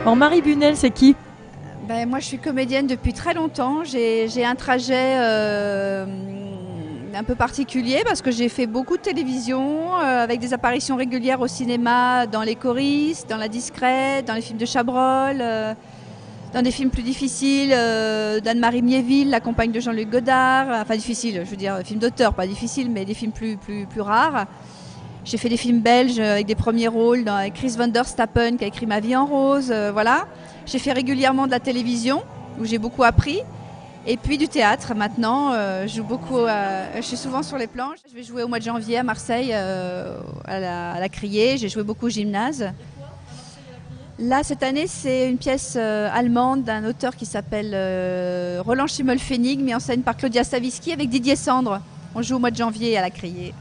Alors Marie Bunel, c'est qui? Ben, moi, je suis comédienne depuis très longtemps. J'ai un trajet un peu particulier parce que j'ai fait beaucoup de télévision avec des apparitions régulières au cinéma, dans Les Choristes, dans La Discrète, dans les films de Chabrol, dans des films plus difficiles d'Anne-Marie Miéville, la compagne de Jean-Luc Godard. Enfin, difficile, je veux dire, films d'auteur, pas difficiles, mais des films plus rares. J'ai fait des films belges avec des premiers rôles avec Chris van der Stappen qui a écrit Ma vie en rose, voilà. J'ai fait régulièrement de la télévision où j'ai beaucoup appris. Et puis du théâtre maintenant, je joue beaucoup, je suis souvent sur les planches. Je vais jouer au mois de janvier à Marseille à la Criée, j'ai joué beaucoup au gymnase. Là cette année c'est une pièce allemande d'un auteur qui s'appelle Roland Schimmelpfennig, mis en scène par Claudia Stavisky avec Didier Sandre. On joue au mois de janvier à la Criée.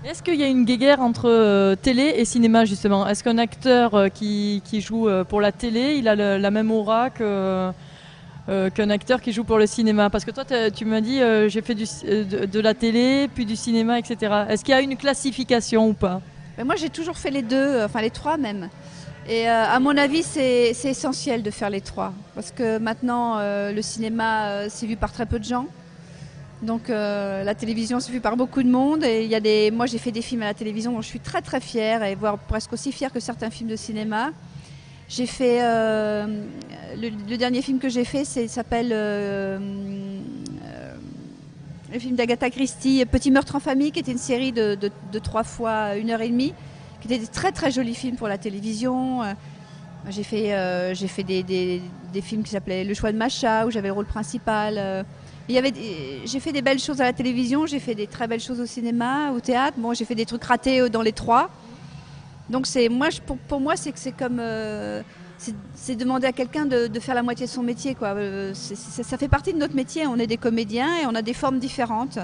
Est-ce qu'il y a une guéguerre entre télé et cinéma justement? Est-ce qu'un acteur qui joue pour la télé, il a la même aura qu'un acteur qui joue pour le cinéma? Parce que toi, tu m'as dit j'ai fait de la télé, puis du cinéma, etc. Est-ce qu'il y a une classification ou pas? Mais moi j'ai toujours fait les deux, enfin les trois même. Et à mon avis c'est essentiel de faire les trois. Parce que maintenant le cinéma c'est vu par très peu de gens. Donc la télévision c'est vu par beaucoup de monde et moi j'ai fait des films à la télévision dont je suis très très fière et voire presque aussi fière que certains films de cinéma. J'ai fait le dernier film que j'ai fait s'appelle le film d'Agatha Christie, Petit meurtre en famille, qui était une série de 3 fois 1h30, qui était des très très jolis films pour la télévision. J'ai fait des films qui s'appelaient Le choix de Macha où j'avais le rôle principal. J'ai fait des belles choses à la télévision, j'ai fait des très belles choses au cinéma, au théâtre. Bon, j'ai fait des trucs ratés dans les trois. Donc pour moi, c'est comme c'est demander à quelqu'un de faire la moitié de son métier, quoi. Ça fait partie de notre métier. On est des comédiens et on a des formes différentes.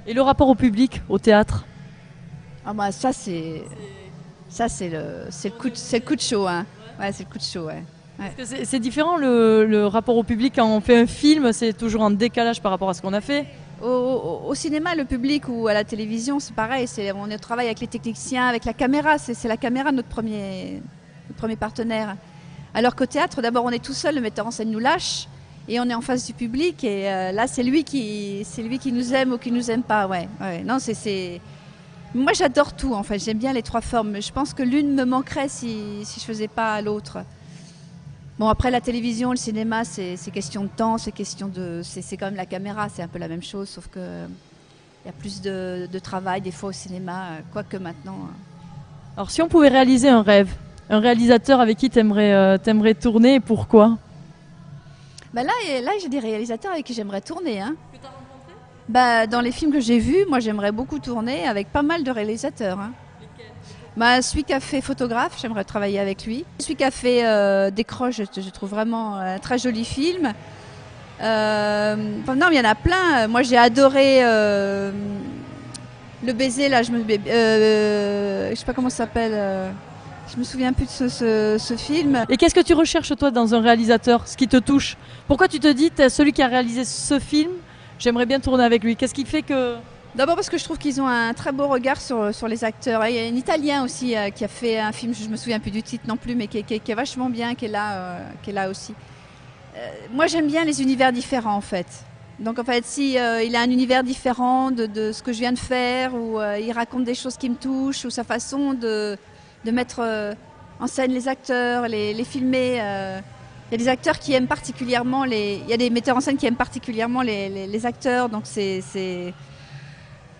Et le rapport au public, au théâtre? Ah bah ça c'est le coup de chaud, hein. Ouais, c'est le coup de chaud, ouais. Ouais. Parce que c'est différent le rapport au public quand on fait un film, c'est toujours un décalage par rapport à ce qu'on a fait. Au cinéma, le public ou à la télévision, c'est pareil. On travaille avec les techniciens, avec la caméra. C'est la caméra notre premier partenaire. Alors qu'au théâtre, d'abord, on est tout seul, le metteur en scène nous lâche et on est en face du public. Et là, c'est lui qui nous aime ou qui nous aime pas. Ouais. Non, moi, j'adore tout. En fait, j'aime bien les trois formes. Je pense que l'une me manquerait si je faisais pas l'autre. Bon, après la télévision, le cinéma, c'est question de temps, c'est quand même la caméra, c'est un peu la même chose, sauf que il y a plus de travail des fois au cinéma, quoique maintenant. Alors si on pouvait réaliser un rêve, un réalisateur avec qui t'aimerais tourner et pourquoi? Bah là j'ai des réalisateurs avec qui j'aimerais tourner. Hein. Que t'as rencontré? Bah, dans les films que j'ai vus, moi j'aimerais beaucoup tourner avec pas mal de réalisateurs. Hein. Bah, celui qui a fait Photographe, j'aimerais travailler avec lui. Celui qui a fait Décroche, je trouve vraiment un très joli film. Non, mais il y en a plein. Moi, j'ai adoré Le baiser, là, je sais pas comment ça s'appelle. Je me souviens plus de ce film. Et qu'est-ce que tu recherches, toi, dans un réalisateur, ce qui te touche? Pourquoi tu te dis, celui qui a réalisé ce film, j'aimerais bien tourner avec lui? Qu'est-ce qui fait que... D'abord parce que je trouve qu'ils ont un très beau regard sur les acteurs. Il y a un Italien aussi qui a fait un film, je me souviens plus du titre non plus, mais qui est vachement bien, qui est là aussi. Moi j'aime bien les univers différents en fait. Donc en fait si il a un univers différent de ce que je viens de faire, ou il raconte des choses qui me touchent, ou sa façon de mettre en scène les acteurs, les filmer. Il y a des acteurs qui aiment particulièrement il y a des metteurs en scène qui aiment particulièrement les acteurs, donc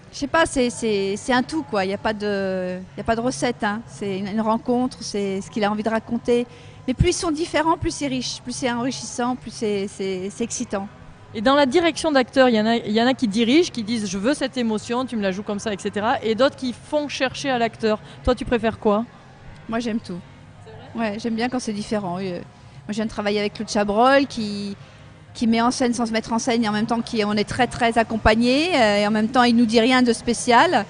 je sais pas, c'est un tout, quoi. Il n'y a pas de recette. Hein. C'est une rencontre, c'est ce qu'il a envie de raconter. Mais plus ils sont différents, plus c'est riche, plus c'est enrichissant, plus c'est excitant. Et dans la direction d'acteurs, il y en a qui dirigent, qui disent je veux cette émotion, tu me la joues comme ça, etc. Et d'autres qui font chercher à l'acteur. Toi, tu préfères quoi? Moi, j'aime tout. C'est vrai? Ouais, j'aime bien quand c'est différent. Moi, je viens de travailler avec Claude Chabrol qui met en scène sans se mettre en scène et en même temps on est très très accompagné et en même temps il nous dit rien de spécial.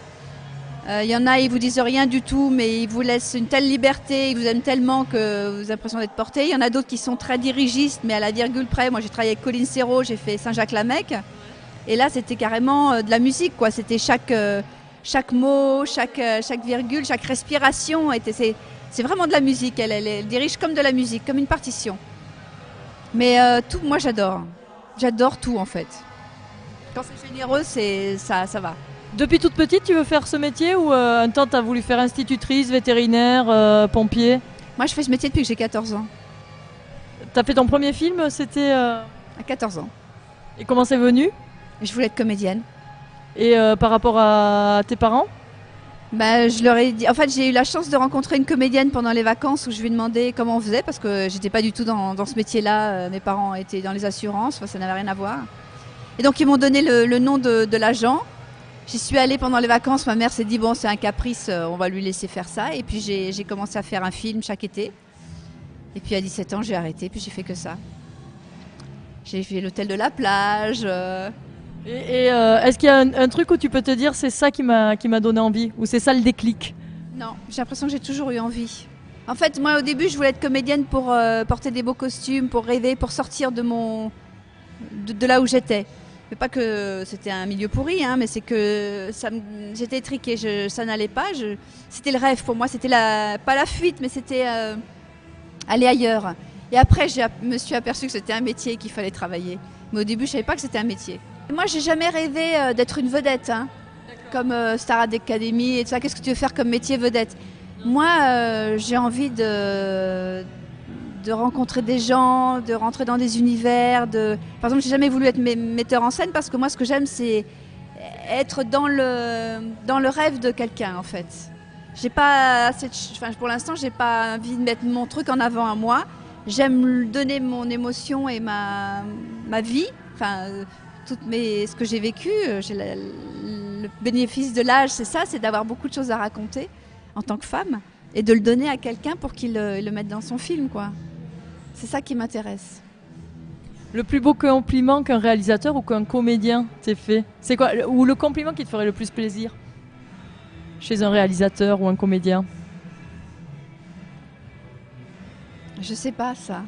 Il y en a, ils vous disent rien du tout mais ils vous laissent une telle liberté, ils vous aiment tellement que vous avez l'impression d'être porté. Il y en a d'autres qui sont très dirigistes mais à la virgule près. Moi j'ai travaillé avec Colline Serrault, j'ai fait Saint-Jacques-la-Mecque et là c'était carrément de la musique, quoi. C'était chaque mot, chaque virgule, chaque respiration C'est vraiment de la musique, elle dirige comme de la musique, comme une partition. Mais tout, moi j'adore. J'adore tout en fait. Quand c'est généreux, ça va. Depuis toute petite, tu veux faire ce métier ou un temps tu as voulu faire institutrice, vétérinaire, pompier? Moi je fais ce métier depuis que j'ai 14 ans. Tu as fait ton premier film, c'était... À 14 ans. Et comment c'est venu? Je voulais être comédienne. Et par rapport à tes parents? Bah, je leur ai dit. En fait, j'ai eu la chance de rencontrer une comédienne pendant les vacances où je lui ai demandé comment on faisait parce que j'étais pas du tout dans ce métier-là. Mes parents étaient dans les assurances, enfin, ça n'avait rien à voir. Et donc ils m'ont donné le nom de l'agent. J'y suis allée pendant les vacances. Ma mère s'est dit bon, c'est un caprice, on va lui laisser faire ça. Et puis j'ai commencé à faire un film chaque été. Et puis à 17 ans, j'ai arrêté. Puis j'ai fait que ça. J'ai fait l'hôtel de la plage. Est-ce qu'il y a un truc où tu peux te dire c'est ça qui m'a donné envie ou c'est ça le déclic? Non, j'ai l'impression que j'ai toujours eu envie. En fait, moi au début, je voulais être comédienne pour porter des beaux costumes, pour rêver, pour sortir de là où j'étais. Mais pas que c'était un milieu pourri, hein, mais c'est que j'étais étriquée, ça n'allait pas. C'était le rêve pour moi, c'était pas la fuite, mais c'était aller ailleurs. Et après, je me suis aperçue que c'était un métier et qu'il fallait travailler. Mais au début, je savais pas que c'était un métier. Moi, j'ai jamais rêvé d'être une vedette, hein, comme Star Academy et tout ça. Qu'est-ce que tu veux faire comme métier vedette? Moi, j'ai envie de rencontrer des gens, de rentrer dans des univers. Par exemple, j'ai jamais voulu être metteur en scène parce que moi, ce que j'aime, c'est être dans le rêve de quelqu'un, en fait. J'ai pas pour l'instant, j'ai pas envie de mettre mon truc en avant à moi. J'aime donner mon émotion et ma vie. Enfin. Ce que j'ai vécu, le bénéfice de l'âge, c'est ça, c'est d'avoir beaucoup de choses à raconter en tant que femme et de le donner à quelqu'un pour qu'il le mette dans son film, quoi. C'est ça qui m'intéresse. Le plus beau compliment qu'un réalisateur ou qu'un comédien t'ait fait, c'est quoi? Ou le compliment qui te ferait le plus plaisir chez un réalisateur ou un comédien? Je sais pas ça.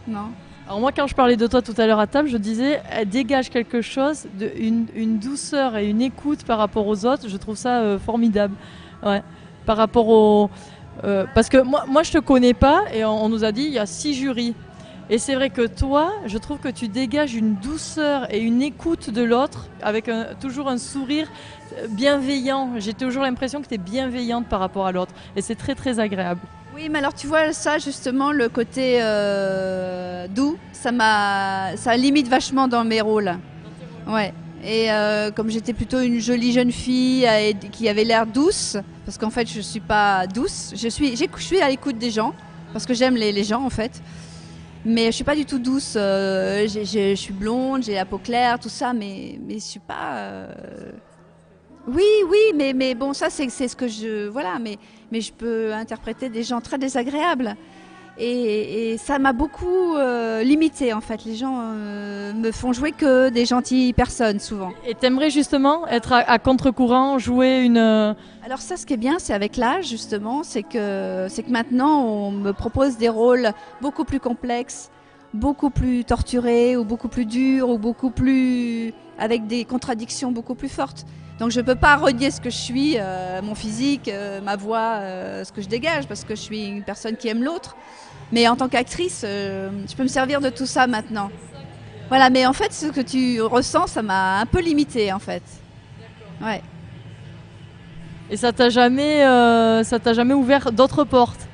Non. Alors moi, quand je parlais de toi tout à l'heure à table, je disais, elle dégage quelque chose, une douceur et une écoute par rapport aux autres. Je trouve ça formidable. Ouais. Par rapport parce que moi, je te connais pas et on nous a dit, il y a 6 jurys. Et c'est vrai que toi, je trouve que tu dégages une douceur et une écoute de l'autre avec toujours un sourire bienveillant. J'ai toujours l'impression que tu es bienveillante par rapport à l'autre. Et c'est très, très agréable. Oui, mais alors tu vois ça justement, le côté doux, ça limite vachement dans mes rôles. Ouais. Et comme j'étais plutôt une jolie jeune fille qui avait l'air douce, parce qu'en fait je suis pas douce, je suis à l'écoute des gens parce que j'aime les gens en fait. Mais je suis pas du tout douce. Je suis blonde, j'ai la peau claire, tout ça, mais je suis pas. Oui, mais bon, ça c'est ce que je voilà, mais je peux interpréter des gens très désagréables et ça m'a beaucoup limité en fait. Les gens me font jouer que des gentilles personnes souvent. Et t'aimerais justement être à contre-courant, jouer une. Alors ça, ce qui est bien, c'est avec l'âge justement, c'est que maintenant on me propose des rôles beaucoup plus complexes, beaucoup plus torturés ou beaucoup plus durs ou beaucoup plus avec des contradictions beaucoup plus fortes. Donc je ne peux pas renier ce que je suis, mon physique, ma voix, ce que je dégage, parce que je suis une personne qui aime l'autre. Mais en tant qu'actrice, je peux me servir de tout ça maintenant. Voilà, mais en fait, ce que tu ressens, ça m'a un peu limitée, en fait. Ouais. Et ça t'a jamais ouvert d'autres portes?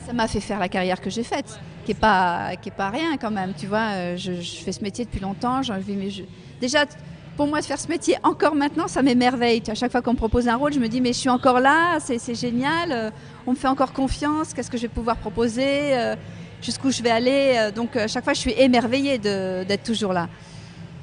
Ça m'a fait faire la carrière que j'ai faite, qui est pas rien quand même. Tu vois, je fais ce métier depuis longtemps. Déjà. Pour moi, de faire ce métier encore maintenant, ça m'émerveille. À chaque fois qu'on me propose un rôle, je me dis mais je suis encore là, c'est génial, on me fait encore confiance, qu'est-ce que je vais pouvoir proposer, jusqu'où je vais aller. Donc à chaque fois, je suis émerveillée d'être toujours là.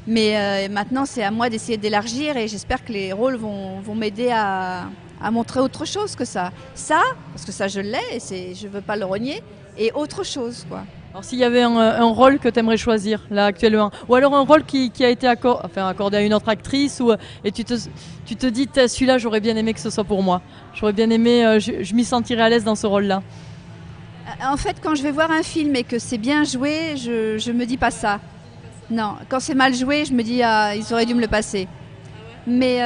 Mais maintenant, c'est à moi d'essayer d'élargir et j'espère que les rôles vont m'aider à montrer autre chose que ça. Ça, parce que ça je l'ai et je ne veux pas le renier, et autre chose, quoi. Alors s'il y avait un rôle que tu aimerais choisir là actuellement, ou alors un rôle qui a été accordé à une autre actrice, et tu te dis celui-là j'aurais bien aimé que ce soit pour moi, j'aurais bien aimé, je m'y sentirais à l'aise dans ce rôle-là. En fait, quand je vais voir un film et que c'est bien joué, je me dis pas ça. Non, quand c'est mal joué, je me dis ils auraient dû me le passer. Mais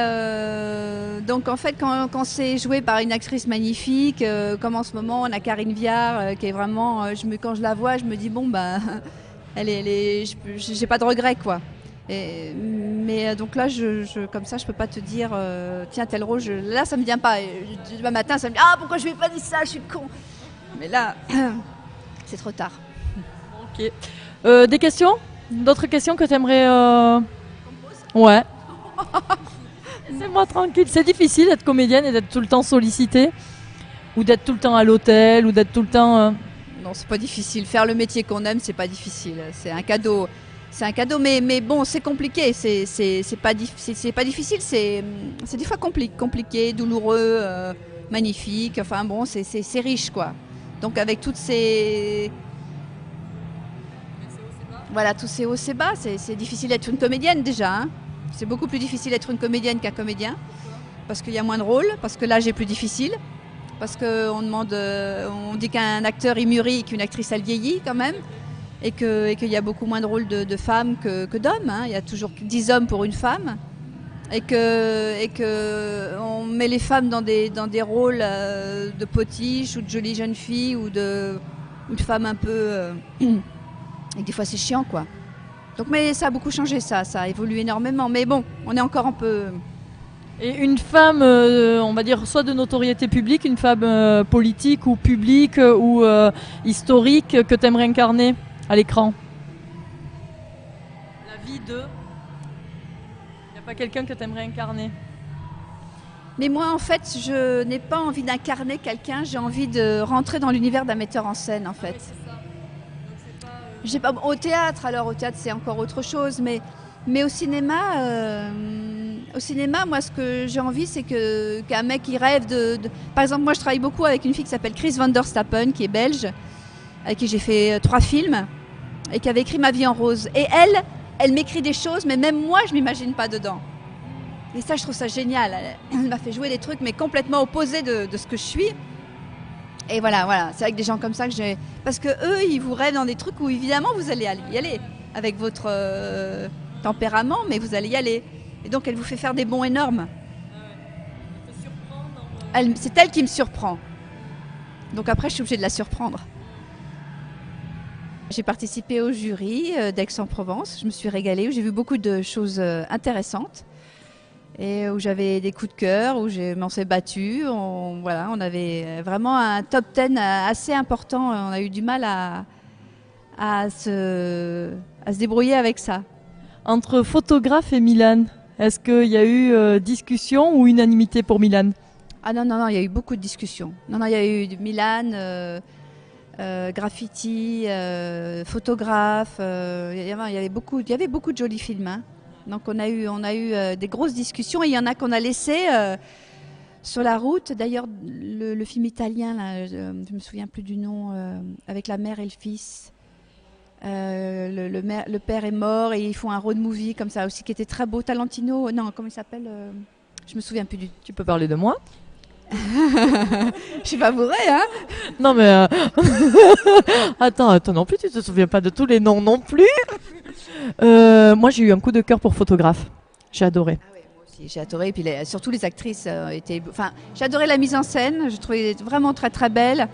donc en fait, quand c'est joué par une actrice magnifique, comme en ce moment, on a Karine Viard, qui est vraiment, quand je la vois, je me dis bon bah, j'ai pas de regrets quoi. Mais donc là, comme ça, je peux pas te dire, tiens tel rôle, là ça me vient pas. Demain matin, ça me dit ah pourquoi je lui ai pas dit ça, je suis con. Mais là, c'est trop tard. Ok. Des questions? D'autres questions que tu aimerais Ouais. Laissez-moi tranquille. C'est difficile d'être comédienne et d'être tout le temps sollicitée, ou d'être tout le temps à l'hôtel, ou d'être tout le temps. Non, c'est pas difficile. Faire le métier qu'on aime, c'est pas difficile. C'est un cadeau. C'est un cadeau, mais bon, c'est compliqué. C'est pas difficile. C'est des fois compliqué, douloureux, magnifique. Enfin bon, c'est riche quoi. Donc avec toutes ces voilà, tous ces hauts, ces bas, c'est difficile d'être une comédienne déjà. Hein. C'est beaucoup plus difficile d'être une comédienne qu'un comédien, parce qu'il y a moins de rôles, parce que l'âge est plus difficile, parce qu'on on dit qu'un acteur il mûrit, qu'une actrice elle vieillit quand même, et qu'il y a beaucoup moins de rôles de femmes que d'hommes. Hein. Il y a toujours 10 hommes pour une femme, et que on met les femmes dans des rôles de potiches ou de jolies jeunes filles ou de femmes un peu et des fois c'est chiant quoi. Donc mais ça a beaucoup changé, ça a évolué énormément, mais bon, on est encore un peu. Et une femme, on va dire, soit de notoriété publique, une femme politique ou publique ou historique que tu aimerais incarner à l'écran? La vie de... Il n'y a pas quelqu'un que tu aimerais incarner? Mais moi en fait, je n'ai pas envie d'incarner quelqu'un, j'ai envie de rentrer dans l'univers d'un metteur en scène en fait. Ah oui, J'ai pas, au théâtre, alors au théâtre c'est encore autre chose, mais au cinéma, moi ce que j'ai envie c'est qu'un mec il rêve Par exemple, moi je travaille beaucoup avec une fille qui s'appelle Chris van der Stappen, qui est belge, avec qui j'ai fait 3 films, et qui avait écrit Ma vie en rose. Et elle m'écrit des choses, mais même moi je m'imagine pas dedans. Et ça je trouve ça génial, elle m'a fait jouer des trucs mais complètement opposés de ce que je suis. Et voilà, c'est avec des gens comme ça que j'ai... Parce que eux, ils vous rêvent dans des trucs où évidemment vous allez y aller, avec votre tempérament, mais vous allez y aller. Et donc elle vous fait faire des bonds énormes. C'est elle qui me surprend. Donc après, je suis obligée de la surprendre. J'ai participé au jury d'Aix-en-Provence, je me suis régalée, où j'ai vu beaucoup de choses intéressantes. Et où j'avais des coups de cœur, où m'en s'est battu. On avait vraiment un top 10 assez important. On a eu du mal à se débrouiller avec ça. Entre photographe et Milan, est-ce qu'il y a eu discussion ou unanimité pour Milan? Ah non, il y a eu beaucoup de discussions. Non, il y a eu Milan, graffiti, photographe. Il y avait beaucoup de jolis films. Hein. Donc on a eu des grosses discussions et il y en a qu'on a laissé sur la route. D'ailleurs, le film italien, là, je me souviens plus du nom, avec la mère et le fils. Le père est mort et ils font un road movie comme ça aussi qui était très beau. Talentino, non, comment il s'appelle je me souviens plus du. Tu peux parler de moi? Je suis pas bourrée, hein? Non mais attends non plus, tu te souviens pas de tous les noms non plus? Moi j'ai eu un coup de cœur pour photographe. J'ai adoré. Ah ouais, moi aussi, j'ai adoré. Et puis surtout les actrices étaient. Enfin, j'ai adoré la mise en scène. Je trouvais vraiment très très belle.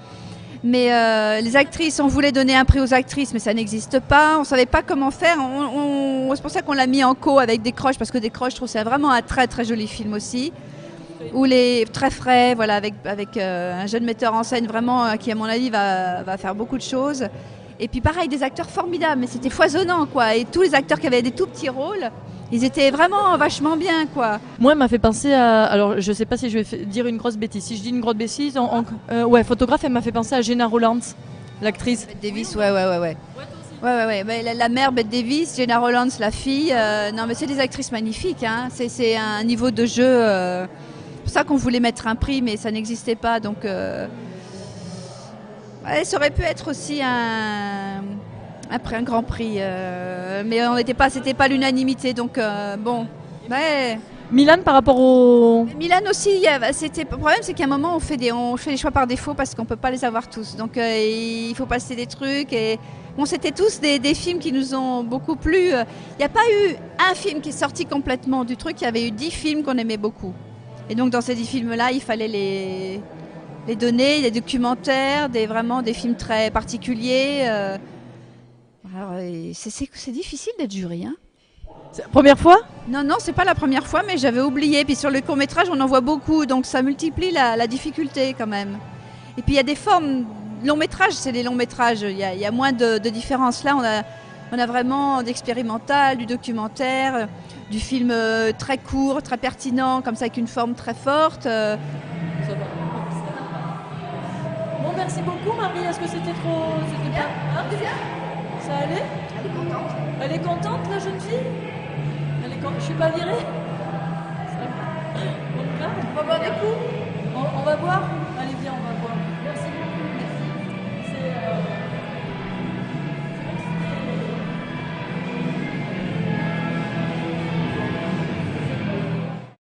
Mais les actrices, on voulait donner un prix aux actrices, mais ça n'existe pas. On savait pas comment faire. C'est pour ça qu'on l'a mis en co avec Décroche, parce que Décroche, je trouve c'est vraiment un très très joli film aussi. Où les très frais, voilà, avec un jeune metteur en scène vraiment qui à mon avis va faire beaucoup de choses. Et puis pareil, des acteurs formidables, mais c'était foisonnant quoi. Et tous les acteurs qui avaient des tout petits rôles, ils étaient vraiment vachement bien quoi. Moi, elle m'a fait penser à... Alors, je sais pas si je vais dire une grosse bêtise. Si je dis une grosse bêtise, ouais, photographe, elle m'a fait penser à Jenna Rollins, l'actrice. Bette Davis, ouais. Ouais. Mais la mère Bette Davis, Jenna Rollins, la fille. Non, mais c'est des actrices magnifiques. Hein. C'est un niveau de jeu. C'est pour ça qu'on voulait mettre un prix, mais ça n'existait pas. Donc, ouais, ça aurait pu être aussi un grand prix, mais c'était pas l'unanimité. Donc bon, ouais. Milan, par rapport au... Milan aussi, le problème c'est qu'à un moment on fait les choix par défaut parce qu'on ne peut pas les avoir tous. Donc il faut passer des trucs. Et bon, c'était tous des films qui nous ont beaucoup plu. Il n'y a pas eu un film qui est sorti complètement du truc, il y avait eu 10 films qu'on aimait beaucoup. Et donc dans ces 10 films-là, il fallait les donner, des documentaires, vraiment des films très particuliers. Alors, c'est difficile d'être jury, hein. C'est la première fois? Non, c'est pas la première fois, mais j'avais oublié. Puis sur le court-métrage, on en voit beaucoup, donc ça multiplie la difficulté quand même. Et puis il y a des formes. Long-métrage, c'est des longs-métrages, il y a moins de différence. Là, on a vraiment d'expérimental, du documentaire, du film très court, très pertinent, comme ça, avec une forme très forte. Ça va. Bon, merci beaucoup, Marie. Est-ce que c'était trop... C'était pas... Hein, ça allait? Elle est contente. Elle est contente, la jeune fille? Je suis pas virée? On va boire des coups? On va boire? Allez, viens, on va.